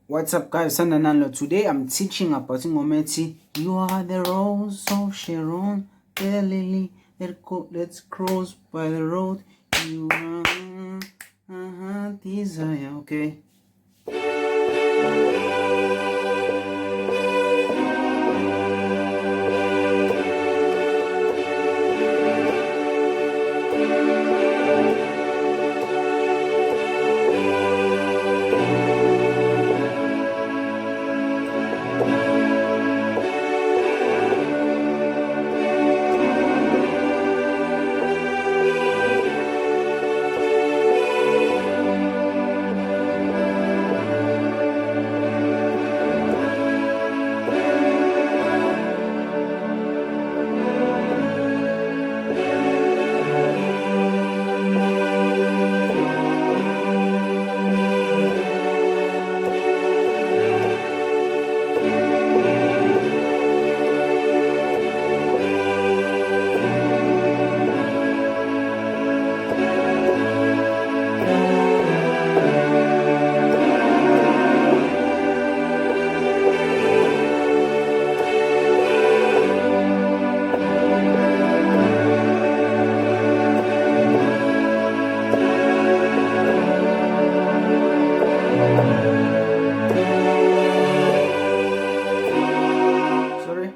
What's up, guys? Sandanalo. Today I'm teaching about Ngometi. You are the rose of Sharon, the lily. Let's cross by the road. You are desire. Okay. Sorry.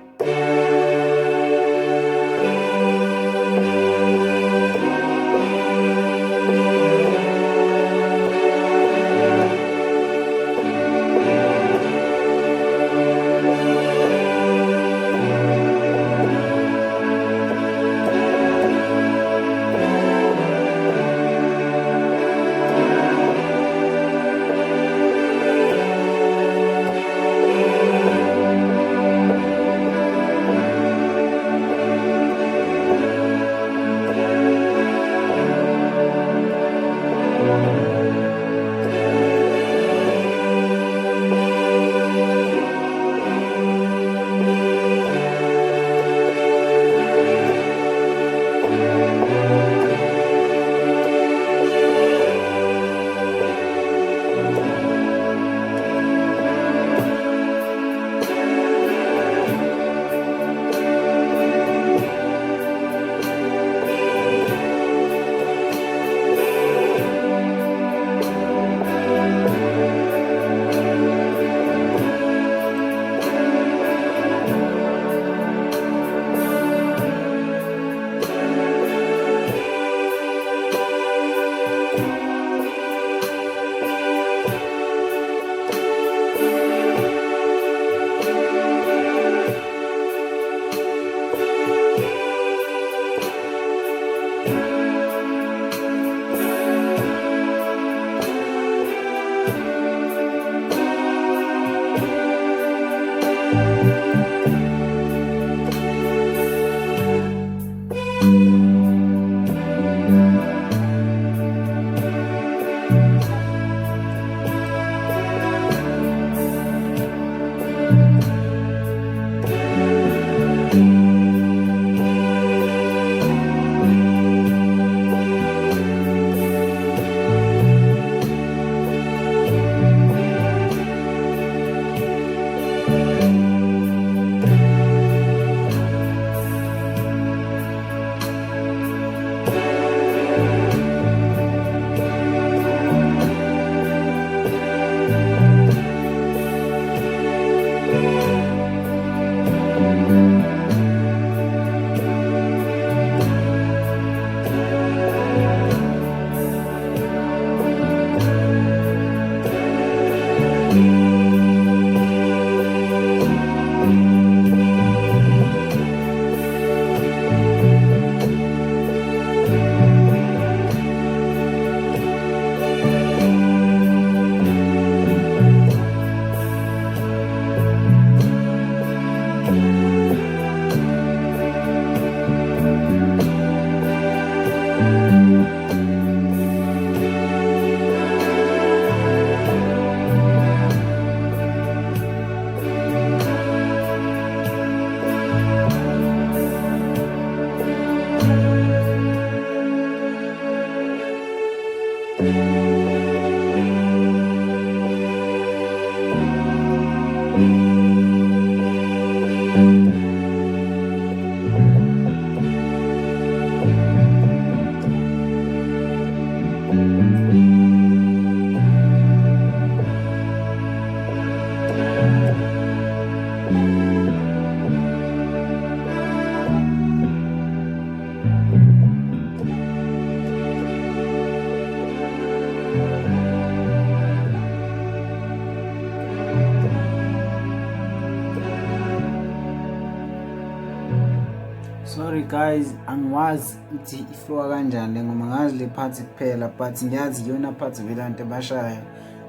sorry guys, angiwazi ukuthi iflowa kanjani le ngoma, ngazi le part kuphela but ngiyazi iyona part vele abantu abashaya.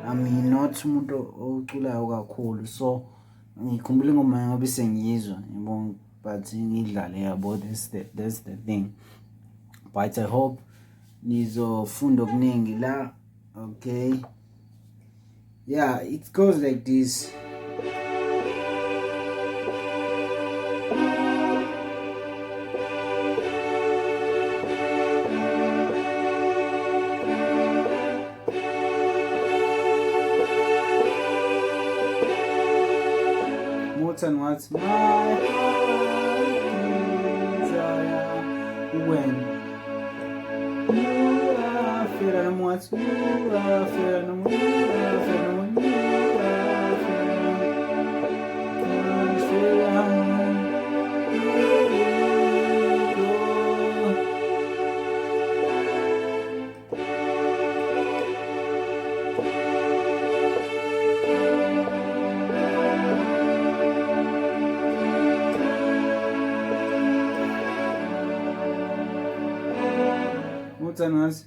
I'm not umuntu oculayo kakhulu, so ngikhumbula ingoma ngoba sengiyizwa yabona, but ngidlale yabo, that's the thing. But I hope nizofunda okuningi la. Okay, yeah, it goes like this. And what's my heart desire when you are feeling what you are feeling, when you are feeling, when you are feeling. And was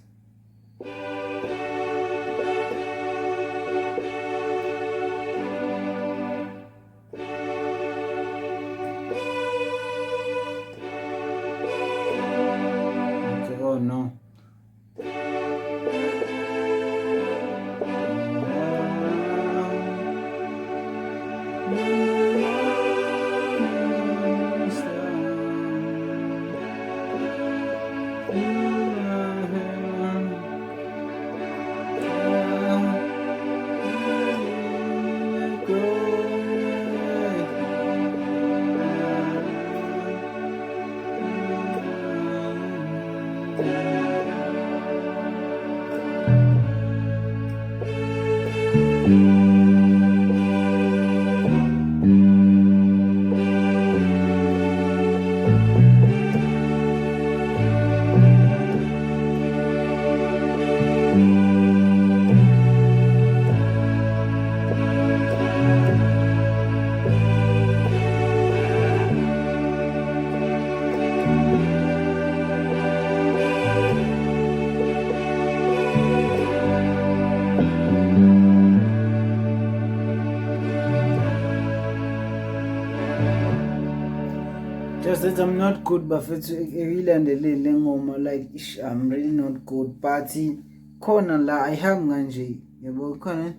okay, oh no. Just that I'm not good, but it's really and the ngoma like I'm really not good. But corner la I have nganje. Yabo corner.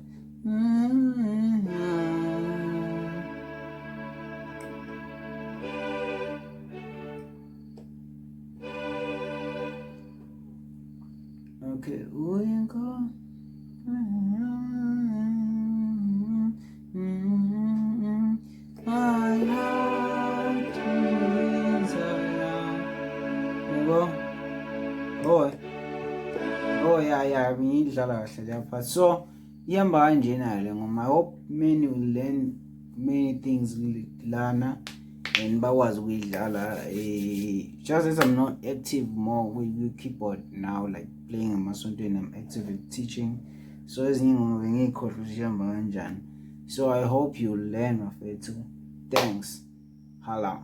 Okay, we go. Oh yeah, ngiyidlala kahle lapha. So ihamba kanjena le ngoma. I hope many will learn many things lana and bakwazi ukuyidlala. Just as I'm not active more with keyboard now, like playing emasontweni, I'm active with teaching. So ezinye ingoma bengiyikhohlwa ukuthi ihamba kanjani. So I hope you learn of it too. Thanks. Hala.